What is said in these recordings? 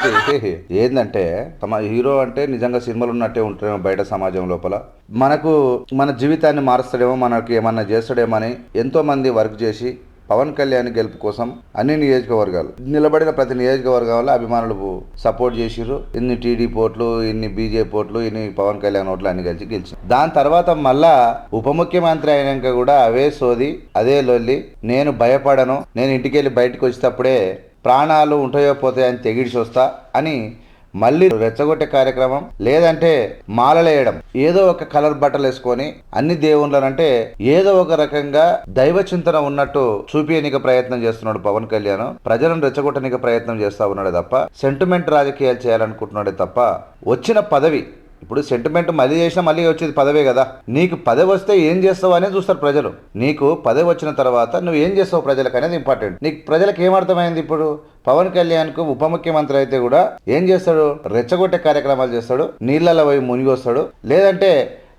కొంతమందికి ఏంటంటే తమ హీరో అంటే నిజంగా సినిమాలు ఉన్నట్టే ఉంటారేమో బయట సమాజం లోపల, మనకు మన జీవితాన్ని మారుస్తాడేమో, మనకు ఏమన్నా చేస్తాడేమో అని ఎంతో మంది వర్క్ చేసి పవన్ కళ్యాణ్ గెలుపు కోసం అన్ని నియోజకవర్గాలు నిలబడిన ప్రతి నియోజకవర్గాల్లో అభిమానులు సపోర్ట్ చేసిర్రు. ఇన్ని టీడీపీ ఓట్లు, ఇన్ని బీజేపీ ఓట్లు, ఇన్ని పవన్ కళ్యాణ్ ఓట్లు అన్ని కలిసి గెలిచి దాని తర్వాత మళ్ళా ఉప ముఖ్యమంత్రి అయినాక కూడా అవే సోది, అదే లొల్లి. నేను భయపడను, నేను ఇంటికి వెళ్ళి బయటకు వచ్చేటప్పుడే ప్రాణాలు ఉంటాయో పోతాయని తెగిడిచి వస్తా అని మళ్ళీ రెచ్చగొట్టే కార్యక్రమం, లేదంటే మాలలేయడం, ఏదో ఒక కలర్ బట్టలు వేసుకొని అన్ని దేవుళ్ళనంటే ఏదో ఒక రకంగా దైవ చింతన ఉన్నట్టు చూపించనీకి ప్రయత్నం చేస్తున్నాడు పవన్ కళ్యాణ్. ప్రజలను రెచ్చగొట్టనీకి ప్రయత్నం చేస్తా ఉన్నాడే తప్ప సెంటిమెంట్ రాజకీయాలు చేయాలనుకుంటున్నాడే తప్ప వచ్చిన పదవి, ఇప్పుడు సెంటిమెంట్ మళ్ళీ చేసినా మళ్ళీ వచ్చేది పదవే కదా. నీకు పదవి వస్తే ఏం చేస్తావు అనేది చూస్తారు ప్రజలు. నీకు పదవి వచ్చిన తర్వాత నువ్వు ఏం చేస్తావు ప్రజలకు అనేది ఇంపార్టెంట్. నీకు ప్రజలకు ఏమర్థమైంది? ఇప్పుడు పవన్ కళ్యాణ్కు ఉప ముఖ్యమంత్రి అయితే కూడా ఏం చేస్తాడు? రెచ్చగొట్టే కార్యక్రమాలు చేస్తాడు, నీళ్ళలో పోయి మునిగి వస్తాడు, లేదంటే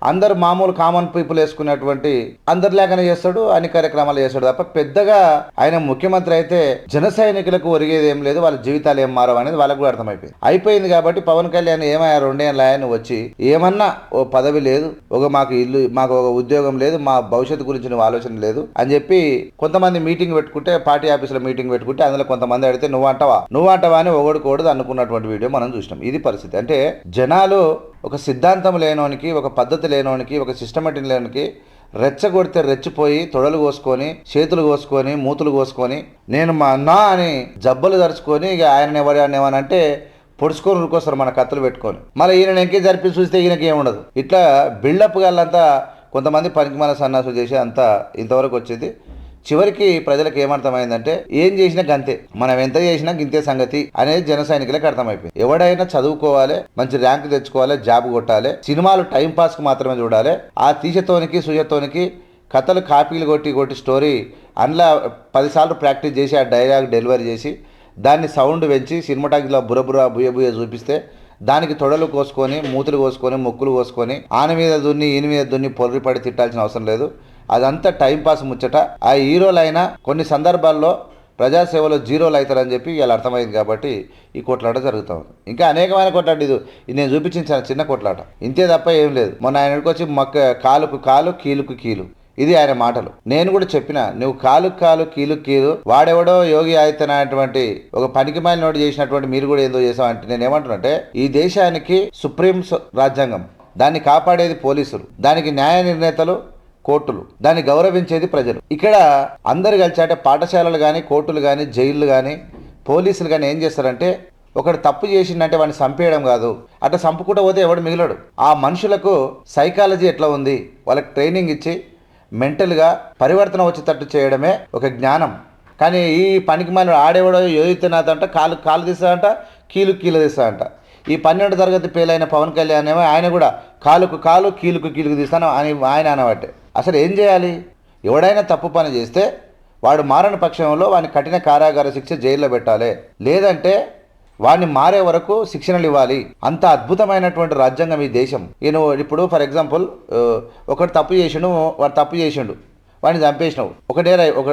అందరు మామూలు కామన్ పీపుల్ వేసుకున్నటువంటి అందరిలాగానే చేస్తాడు, అన్ని కార్యక్రమాలు చేస్తాడు తప్ప పెద్దగా ఆయన ముఖ్యమంత్రి అయితే జన సైనికులకు ఒరిగేది ఏం లేదు, వాళ్ళ జీవితాలు ఏం మారవు అనేది వాళ్ళకు కూడా అయిపోయింది. కాబట్టి పవన్ కళ్యాణ్ ఏమయ్యా 2 ఏళ్ళ ఆయన వచ్చి ఏమన్నా ఓ పదవి లేదు, మాకు ఇల్లు, మాకు ఒక ఉద్యోగం లేదు, మా భవిష్యత్తు గురించి నువ్వు ఆలోచన లేదు అని చెప్పి కొంతమంది మీటింగ్ పెట్టుకుంటే, పార్టీ ఆఫీసులో మీటింగ్ పెట్టుకుంటే అందులో కొంతమంది అడిగితే నువ్వు అంటావా అని ఒకడుకోడు అనుకున్నటువంటి వీడియో మనం చూసినాం. ఇది పరిస్థితి. అంటే జనాలు ఒక సిద్ధాంతం లేనోనికి, ఒక పద్ధతి లేనోనికి, ఒక సిస్టమేటిక్ లేనోనికి రెచ్చగొడితే రెచ్చిపోయి తొడలు కోసుకొని, చేతులు కోసుకొని, మూతులు కోసుకొని, నేను మా అన్నా అని జబ్బలు దరుచుకొని ఇక ఆయన ఎవరనేమనంటే పొడుచుకొని ఉరుకొస్తారు మన కత్తులు పెట్టుకొని. మళ్ళీ ఈయన ఎంకే జరిపి చూస్తే ఈయనకి ఏముండదు. ఇట్లా బిల్డప్ గాళ్ళంతా కొంతమంది పనికిమాల సన్నాసులు చేసి అంతా ఇంతవరకు వచ్చింది. చివరికి ప్రజలకు ఏమర్థమైందంటే ఏం చేసినా గంతే, మనం ఎంత చేసినా గింతే సంగతి అనేది జన సైనికులకు అర్థమైపోయింది. ఎవడైనా చదువుకోవాలి, మంచి ర్యాంక్ తెచ్చుకోవాలి, జాబ్ కొట్టాలి, సినిమాలు టైం పాస్ కు మాత్రమే చూడాలి. ఆ తీసతోనికి సుజతోనికి కథలు కాపీలు కొట్టి స్టోరీ అందులో 10 సార్లు ప్రాక్టీస్ చేసి ఆ డైలాగ్ డెలివరీ చేసి దాన్ని సౌండ్ పెంచి సినిమాటాక్లో బురబుర బుయ్య చూపిస్తే దానికి తొడలు కోసుకొని, మూతులు కోసుకొని, ముక్కులు కోసుకొని, ఆన మీద దున్ని ఈయన మీద దున్ని పొర్రిపడి తిట్టాల్సిన అవసరం లేదు. అదంతా టైంపాస్ ముచ్చట. ఆ హీరోలైనా కొన్ని సందర్భాల్లో ప్రజాసేవలో జీరోలు అవుతారని చెప్పి ఇలా అర్థమైంది. కాబట్టి ఈ కొట్లాట జరుగుతూ ఉంది. ఇంకా అనేకమైన కొట్లాట. ఇది నేను చూపించిన చిన్న కొట్లాట, ఇంతే తప్ప ఏం లేదు. మొన్న ఆయనకి వచ్చి కాలుకు కాలు, కీలుకు కీలు, ఇది ఆయన మాటలు. నేను కూడా చెప్పిన, నువ్వు కాలు కీలు వాడెవడో యోగి ఆదిత్యనాథ్ ఒక పనికిమాలిన నోటు చేసినటువంటి మీరు కూడా ఏందో చేసావంటే నేను ఏమంటున్నానంటే, ఈ దేశానికి సుప్రీం రాజ్యాంగం, దాన్ని కాపాడేది పోలీసులు, దానికి న్యాయ నిర్ణేతలు కోర్టులు, దాన్ని గౌరవించేది ప్రజలు. ఇక్కడ అందరు కలిసి అంటే పాఠశాలలు కానీ, కోర్టులు కానీ, జైళ్ళు కానీ, పోలీసులు కానీ ఏం చేస్తారంటే ఒకడు తప్పు చేసిందంటే వాడిని చంపేయడం కాదు, అట్లా చంపుకుంటూ పోతే ఎవడు మిగిలడు. ఆ మనుషులకు సైకాలజీ ఎట్లా ఉంది వాళ్ళకి ట్రైనింగ్ ఇచ్చి మెంటల్గా పరివర్తన వచ్చేటట్టు చేయడమే ఒక జ్ఞానం. కానీ ఈ పనికి మన ఆడేవాడో యోగితేనాథంట కాలు తీస్తాడంట, కీలు తీస్తాడంట. ఈ 12వ తరగతి పేలైన పవన్ కళ్యాణ్ ఏమో ఆయన కూడా కాలుకు కాలు, కీలుకు తీస్తాను అని ఆయన అనబట్టే. అసలు ఏం చేయాలి? ఎవడైనా తప్పు పని చేస్తే వాడు మారని పక్షంలో వాడిని కఠిన కారాగార శిక్ష జైల్లో పెట్టాలి, లేదంటే వాడిని మారే వరకు శిక్షణలు ఇవ్వాలి. అంత అద్భుతమైనటువంటి రాజ్యాంగం ఈ దేశం. నేను ఇప్పుడు ఫర్ ఎగ్జాంపుల్ ఒకటి తప్పు చేసిండు, వాడు తప్పు చేసిండు, వాడిని చంపేసినావు,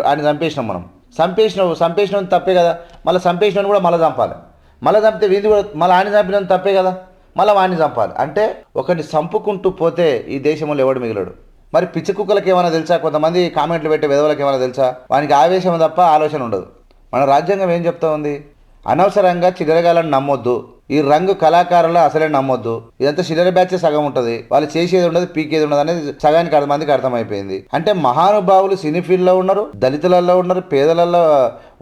ఆయన చంపేసినాం, మనం చంపేసినావు తప్పే కదా. మళ్ళీ చంపేసినాను కూడా మళ్ళీ చంపాలి, మళ్ళీ చంపితే వీధి కూడా మళ్ళీ ఆయన చంపిన తప్పే కదా, మళ్ళీ వాడిని చంపాలి. అంటే ఒకరిని చంపుకుంటూ పోతే ఈ దేశంలో ఎవడు మిగిలడు. మరి పిచ్చి కుక్కలకి ఏమైనా తెలుసా? కొంతమంది కామెంట్లు పెట్టే విధవలకి ఏమైనా తెలుసా? వానికి ఆవేశం తప్ప ఆలోచన ఉండదు. మన రాజ్యాంగం ఏం చెప్తా ఉంది? అనవసరంగా చిల్లరగాలను నమ్మొద్దు, ఈ రంగు కళాకారులు అసలే నమ్మొద్దు, ఇదంతా చిల్లర బ్యాచ్ సగం ఉంటుంది, వాళ్ళు చేసేది ఉండదు, పీకేది ఉండదు అనేది సగానికి 10 మందికి అర్థమైపోయింది. అంటే మహానుభావులు సినీ ఫీల్డ్లో ఉన్నారు, దళితులలో ఉన్నారు, పేదలలో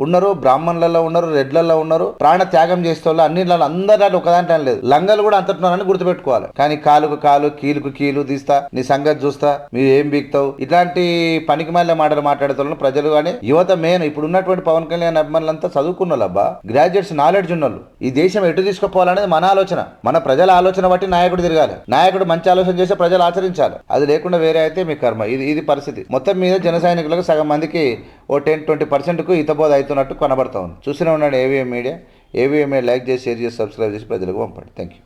ఉన్నారు, బ్రాహ్మణులలో ఉన్నారు, రెడ్లలో ఉన్నారు, ప్రాణ త్యాగం చేసే వాళ్ళు అన్నింటిలో అందరిలో ఒకదాంట్లో లేదు. లంగలు కూడా అంతటున్నారని గుర్తుపెట్టుకోవాలి. కానీ కాలుకు కాలు, కీలుకు కీలు తీస్తా, నీ సంగతి చూస్తా, మీరు ఏం బీక్తావు, ఇట్లాంటి పనికి మళ్ళీ మాటలు మాట్లాడుతున్న ప్రజలు కానీ యువత మెయిన్ ఇప్పుడు ఉన్నటువంటి పవన్ కళ్యాణ్ అభిమానులంతా చదువుకున్న వాళ్ళబ్బా, గ్రాడ్యుయేట్స్, నాలెడ్జ్ ఉన్నోళ్ళు. ఈ దేశం ఎటు తీసుకుపోవాలనేది మన ఆలోచన, మన ప్రజల ఆలోచన బట్టి నాయకుడు తిరగాలి. నాయకుడు మంచి ఆలోచన చేస్తే ప్రజలు ఆచరించాలి. అది లేకుండా వేరే అయితే మీ కర్మ. ఇది పరిస్థితి. మొత్తం మీద జన సైనికులకు సగం మందికి ఓ 10-20%కు హితబోధ అవుతున్నట్టు కనబడతా ఉంది. చూస్తూనే ఉన్నాడు AVM media. AVM media like చేసి, షేర్ చేసి, సబ్స్క్రైబ్ చేసి ప్రజలకు పంపండి. Thank you.